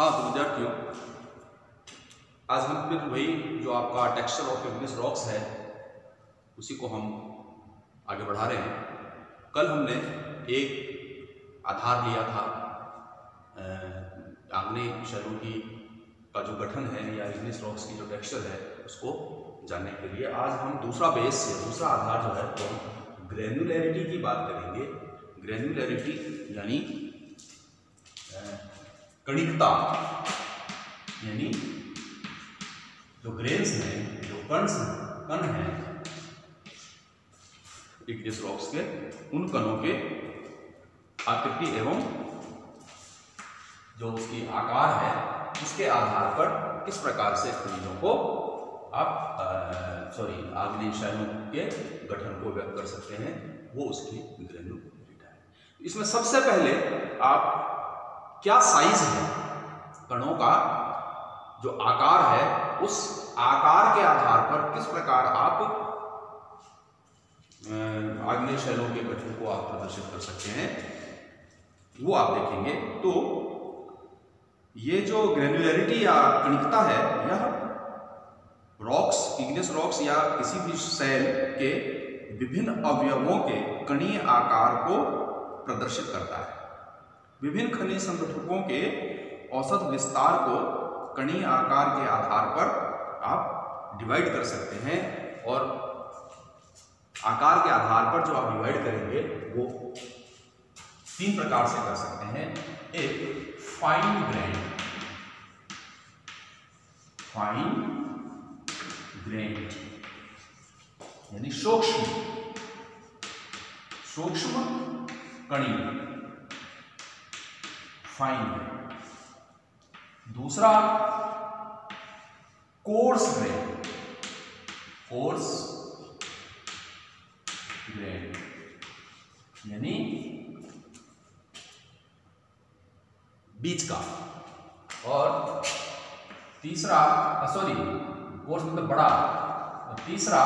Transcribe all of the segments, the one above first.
हाँ तो विद्यार्थियों, आज हम फिर वही जो आपका टेक्सचर ऑफ इग्नियस रॉक्स है उसी को हम आगे बढ़ा रहे हैं। कल हमने एक आधार लिया था आग्नेय शैलों की का जो गठन है या इग्नियस रॉक्स की जो टेक्सचर है उसको जानने के लिए आज हम दूसरा बेस या दूसरा आधार जो है तो हम ग्रेन्युलैरिटी की बात करेंगे। ग्रेन्युलैरिटी यानी कणिकता, यानी जो ग्रेन्स हैं, जो कण हैं इग्नियस रॉक्स के, उन कणों के आकृति एवं जो उसकी आकार है उसके आधार पर किस प्रकार से खनिजों को आप आग्नेय शैलों के गठन को व्यक्त कर सकते हैं, वो उसकी ग्रेन्युलैरिटी है। इसमें सबसे पहले आप क्या साइज है कणों का, जो आकार है, उस आकार के आधार पर किस प्रकार आप आग्नेय शैलों के गठन को आप प्रदर्शित कर सकते हैं वो आप देखेंगे। तो ये जो ग्रेन्युलैरिटी या कणिकता है यह रॉक्स, इग्नियस रॉक्स या किसी भी सेल के विभिन्न अवयवों के कणीय आकार को प्रदर्शित करता है। विभिन्न खनिज संगठकों के औसत विस्तार को कणीय आकार के आधार पर आप डिवाइड कर सकते हैं और आकार के आधार पर जो आप डिवाइड करेंगे वो तीन प्रकार से कर सकते हैं। एक फाइन ग्रेन यानी सूक्ष्म कणीय, फाइन ग्रेन। दूसरा कोर्स ग्रेन यानी बीच का। और तीसरा कोर्स मतलब बड़ा। और तीसरा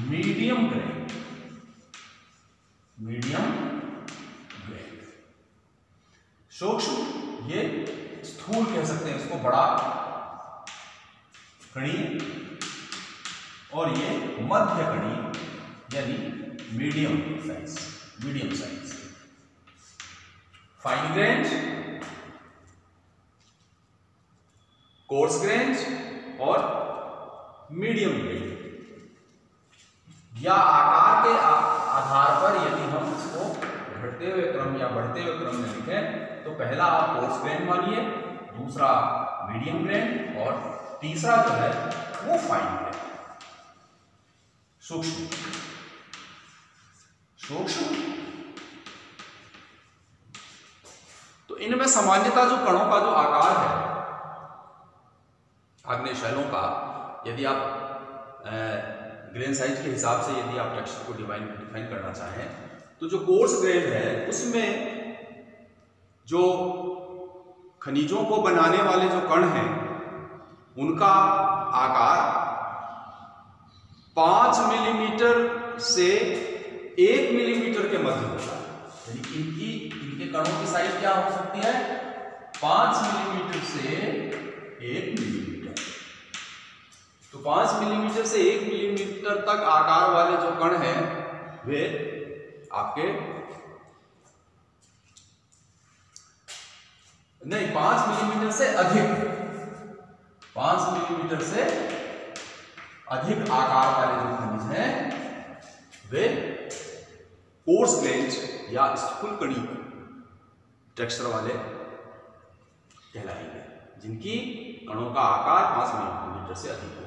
मीडियम ग्रेन। सूक्ष्म ये स्थूल कह सकते हैं इसको, बड़ा कणीय, और ये मध्य कणीय यानी medium size. Fine grains, course grains और मीडियम ग्रेन। या आकार के आधार पर यदि हम इसको घटते हुए क्रम या बढ़ते हुए क्रम में लिखें तो पहला आप कोर्स ग्रेन मानिए, दूसरा मीडियम ग्रेन और तीसरा जो है वो फाइन ग्रेन, सूक्ष्म। तो इनमें सामान्यतः जो कणों का जो आकार है आग्नेय शैलों का, यदि आप ग्रेन साइज के हिसाब से यदि आप टेक्सचर को डिफाइन करना चाहें तो जो कोर्स ग्रेन है उसमें जो खनिजों को बनाने वाले जो कण हैं उनका आकार 5 मिलीमीटर से 1 मिलीमीटर के मध्य होता है। यानी इनके कणों की साइज क्या हो सकती है? 5 मिलीमीटर से 1 मिलीमीटर। तो 5 मिलीमीटर से 1 मिलीमीटर तक आकार वाले जो कण हैं वे आपके 5 मिलीमीटर से अधिक, 5 मिलीमीटर से अधिक आकार वाले जो खनिज हैं वे कोर्स ग्रेन्स या स्थूल कणीय टेक्सचर वाले कहलाएंगे, जिनकी कणों का आकार 5 मिलीमीटर से अधिक हो।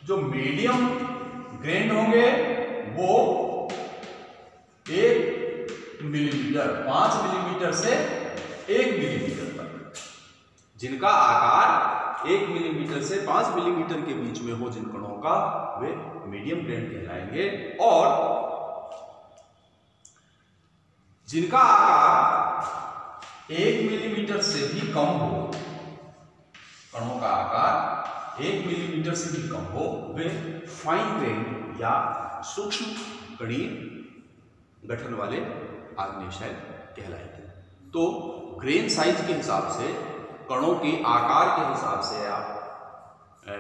जो मीडियम ग्रेन होंगे वो 1 मिलीमीटर, 5 मिलीमीटर से 1 मिलीमीटर तक, जिनका आकार 1 मिलीमीटर से 5 मिलीमीटर के बीच में हो जिन कणों का, वे मीडियम ग्रेन कहलाएंगे। और जिनका आकार 1 मिलीमीटर से भी कम हो, कणों का आकार 1 मिलीमीटर से भी कम हो, वे फाइन ग्रेन या सूक्ष्म कणीय गठन वाले आग्नेय शैल कहलाएंगे। तो ग्रेन साइज के हिसाब से कणों के आकार के हिसाब से आप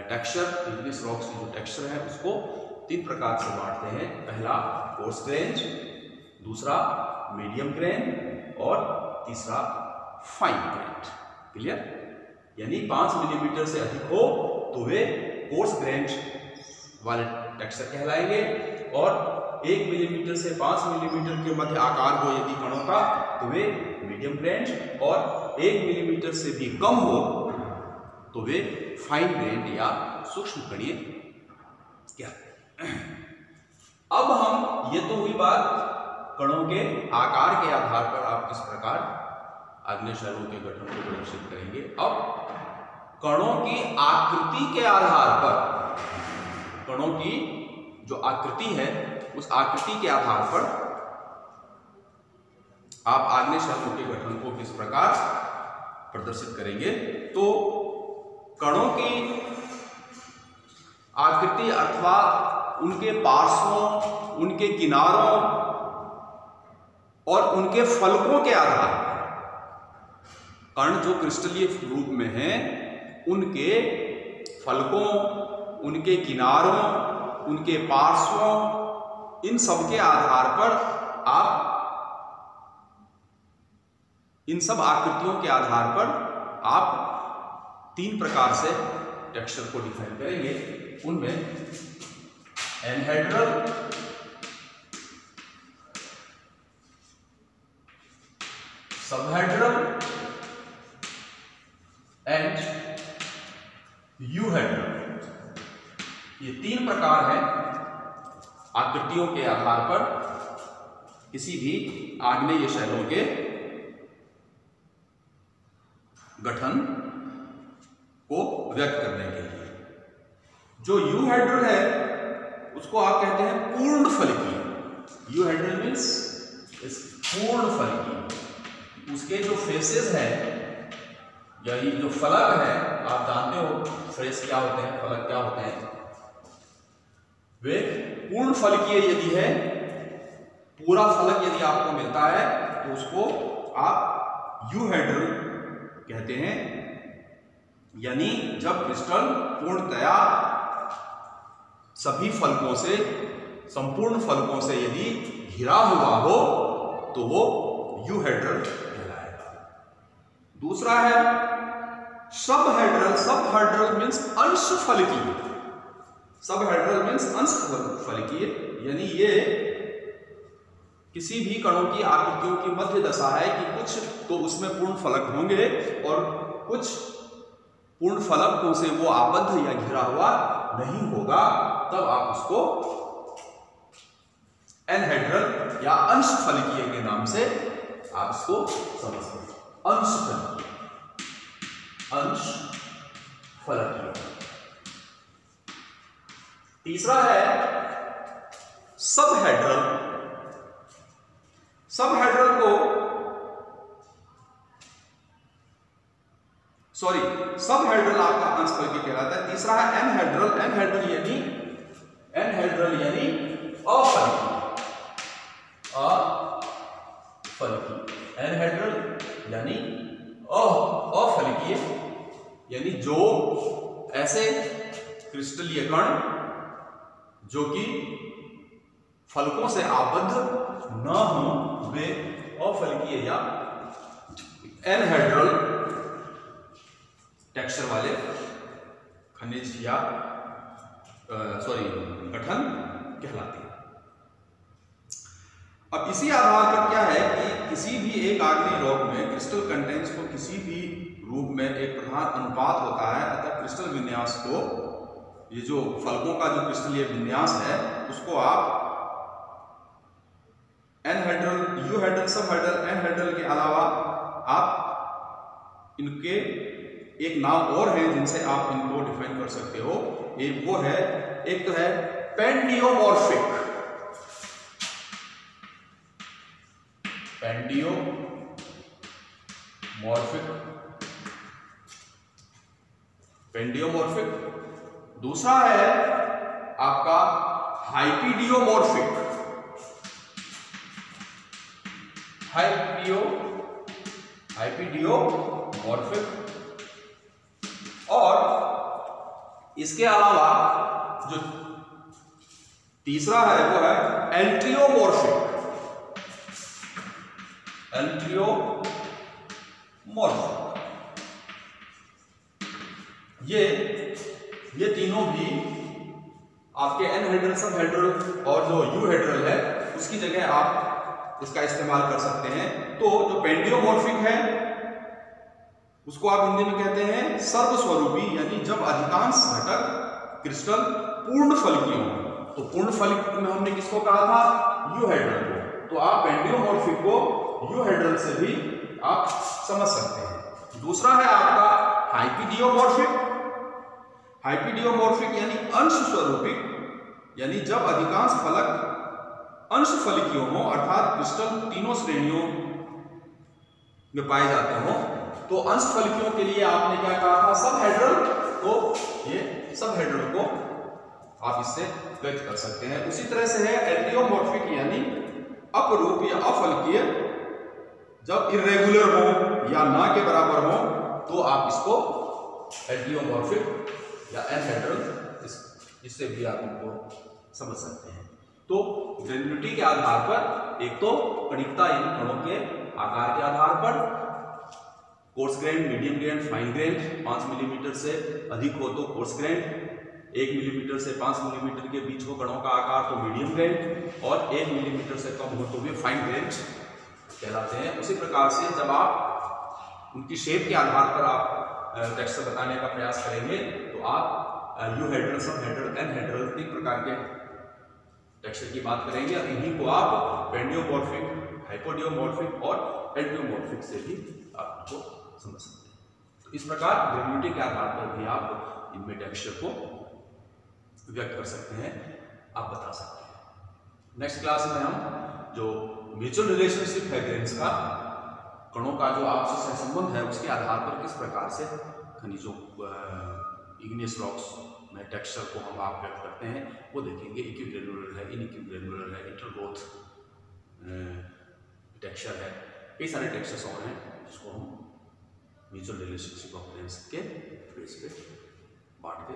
टेक्सचर, इग्नियस रॉक्स की जो टेक्सचर है उसको 3 प्रकार से बांटते हैं। पहला कोर्स ग्रेन्ड, दूसरा मीडियम ग्रेन और तीसरा फाइन ग्रेन्ड। क्लियर? यानी 5 मिलीमीटर से अधिक हो तो वे कोर्स ग्रेन्ड वाले टेक्सचर कहलाएंगे, और 1 मिलीमीटर से 5 मिलीमीटर के मध्य आकार हो यदि कणों का तो वे मीडियम ग्रेन्ड, और 1 मिलीमीटर से भी कम हो तो वे फाइन ग्रेन्ड या सूक्ष्म कणीय क्या। अब हम, ये तो हुई बात कणों के आकार के आधार पर आप किस प्रकार आग्नेय शैलों के गठन को प्रदर्शित करेंगे। अब कणों की आकृति के आधार पर, कणों की जो आकृति है उस आकृति के आधार पर आप आग्नेय शैलों के गठन को किस प्रकार प्रदर्शित करेंगे। तो कणों की आकृति अथवा उनके पार्श्वों, उनके किनारों और उनके फलकों के आधार पर, कण जो क्रिस्टलीय रूप में हैं उनके फलकों, उनके किनारों, उनके पार्श्वों, इन सब के आधार पर आप, इन सब आकृतियों के आधार पर आप 3 प्रकार से टेक्सचर को डिफाइन करेंगे। उनमें एनहेड्रल, सबहेड्रल एंड यूहेड्रल। ये 3 प्रकार हैं आकृतियों के आधार पर किसी भी आग्नेय शैलों के गठन को व्यक्त करने के लिए। जो यूहेड्रल है उसको आप कहते हैं पूर्ण फलकीय। यूहेड्रल मीन्स पूर्ण फलकीय। उसके जो फेसेस हैं, यही जो फलक है, आप जानते हो फेस क्या होते हैं, फलक क्या होते हैं, वे पूर्ण फलकीय यदि है, पूरा फलक यदि आपको मिलता है तो उसको आप यूहेड्रल कहते हैं। यानी जब क्रिस्टल पूर्णतया सभी फलकों से, संपूर्ण फलकों से यदि घिरा हुआ हो तो वो यूहेड्रल कहलाएगा। दूसरा है सबहेड्रल। सबहेड्रल मीन्स अंश फलकीय। सबहेड्रल मीन्स अंश फलकीय, यानी ये किसी भी कणों की आकृतियों की मध्य दशा है कि कुछ तो उसमें पूर्ण फलक होंगे और कुछ पूर्ण फलकों से वो आबद्ध या घिरा हुआ नहीं होगा, तब आप उसको एनहेड्रल या अंश फलकीय के नाम से आप इसको समझते हैं। अंश फलकीय, अंश फलकीय। तीसरा है सबहेड्रल। सबहेड्रल को, सॉरी, सबहेड्रल आपका अंश फलकीय कहलाता है। तीसरा है एनहेड्रल। एनहेड्रल यानी अफलकीय। अफलकीय, एनहेड्रल यानी अफलकीय, यानी जो ऐसे क्रिस्टलीय कण जो कि फलकों से आबद्ध न हो वे अफलकीय या एनहेड्रल टेक्सचर वाले खनिज या गठन कहलाते हैं। अब इसी आधार पर क्या है कि किसी भी एक आग्नेय रॉक में क्रिस्टल कंटेंट्स को किसी भी रूप में एक प्रधान अनुपात होता है, अतः क्रिस्टल विन्यास को, ये जो फलकों का जो क्रिस्टलीय विन्यास है उसको आप एनहेड्रल, यूहेड्रल, सबहेड्रल, एनहेड्रल के अलावा आप इनके एक नाम और हैं जिनसे आप इनको डिफाइन कर सकते हो। एक वो है, एक तो है पेंडियोमॉर्फिक। पेंडियोमॉर्फिक। दूसरा है आपका हाइपिडियोमॉर्फिक। हाइपिडियोमॉर्फिक। और इसके अलावा जो तीसरा है वो है एंट्रियोमॉर्फिक। ये तीनों भी आपके एनहेड्रल, सबहेड्रल और जो यूहेड्रल है उसकी जगह आप इसका इस्तेमाल कर सकते हैं। तो जो पेंडियोमॉर्फिक है उसको आप हिंदी में कहते हैं सर्वस्वरूपी, यानी जब अधिकांश घटक क्रिस्टल पूर्ण फलकीय हों। तो पूर्ण फलक में हमने किसको कहा था? यूहेड्रल को। तो आप पेंडियोमॉर्फिक को यूहेड्रल से भी आप समझ सकते हैं। दूसरा है आपका हाइपिडियोमॉर्फिक। हाइपिडियोमॉर्फिक यानी अंश स्वरूपिक, यानी जब अधिकांश फलक अंश फलकीय हो, अर्थात क्रिस्टल तीनों श्रेणियों में पाए जाते हो। तो अंश फलकियों के लिए आपने क्या कहा था? सबहेड्रल। तो ये सबहेड्रल को आप इससे व्यक्त कर सकते हैं। उसी तरह से है एंटियोमॉर्फिक, यानी अपरूप या अफलकीय, जब इर्रेगुलर हो या ना के बराबर हो तो आप इसको एंटियोमॉर्फिक या एनहेड्रल, इससे भी आप इनको समझ सकते हैं। तो ग्रेन्युलरिटी के आधार पर, एक तो कणिकता यानी कणों के आकार के आधार पर, coarse grain, medium grain, fine grain, 5 millimetre से अधिक हो तो कोर्स ग्रेन, 1 मिलीमीटर से 5 मिलीमीटर के बीच हो कणों का आकार तो मीडियम ग्रेन, और 1 मिलीमीटर से कम हो तो भी फाइन ग्रेन कहलाते हैं। उसी प्रकार से जब आप उनकी शेप के आधार पर आप टेक्सचर बताने का प्रयास करेंगे तो आप यूहेड्रल, सबहेड्रल, एनहेड्रल 3 प्रकार के टेक्सचर की बात करेंगे, और इन्हीं को आप पेंडियोमॉर्फिक, हाइपोडियोमॉर्फिक और एंटियोमॉर्फिक से भी आपको समझ सकते हैं। तो इस प्रकार ग्रेन्युलरिटी के आधार पर भी आप इनमें टेक्सचर को व्यक्त कर सकते हैं, आप बता सकते हैं। नेक्स्ट क्लास में हम जो म्यूचुअल रिलेशनशिप है ग्रेन्स का, कणों का जो आपसी सहसंबंध है, उसके आधार पर किस प्रकार से खनिजों, इग्नियस रॉक्स में टेक्सचर को हम आप व्यक्त करते हैं, वो देखेंगे। इक्विग्रेनुलर है, इनइक्विग्रेनुलर है, इंटरग्रोथ टेक्सचर है, कई सारे टेक्सचर्स और हैं जिसको हम म्यूचुअल रिलेशनशिप ऑफ ग्रेन्स के बेस पे बांट के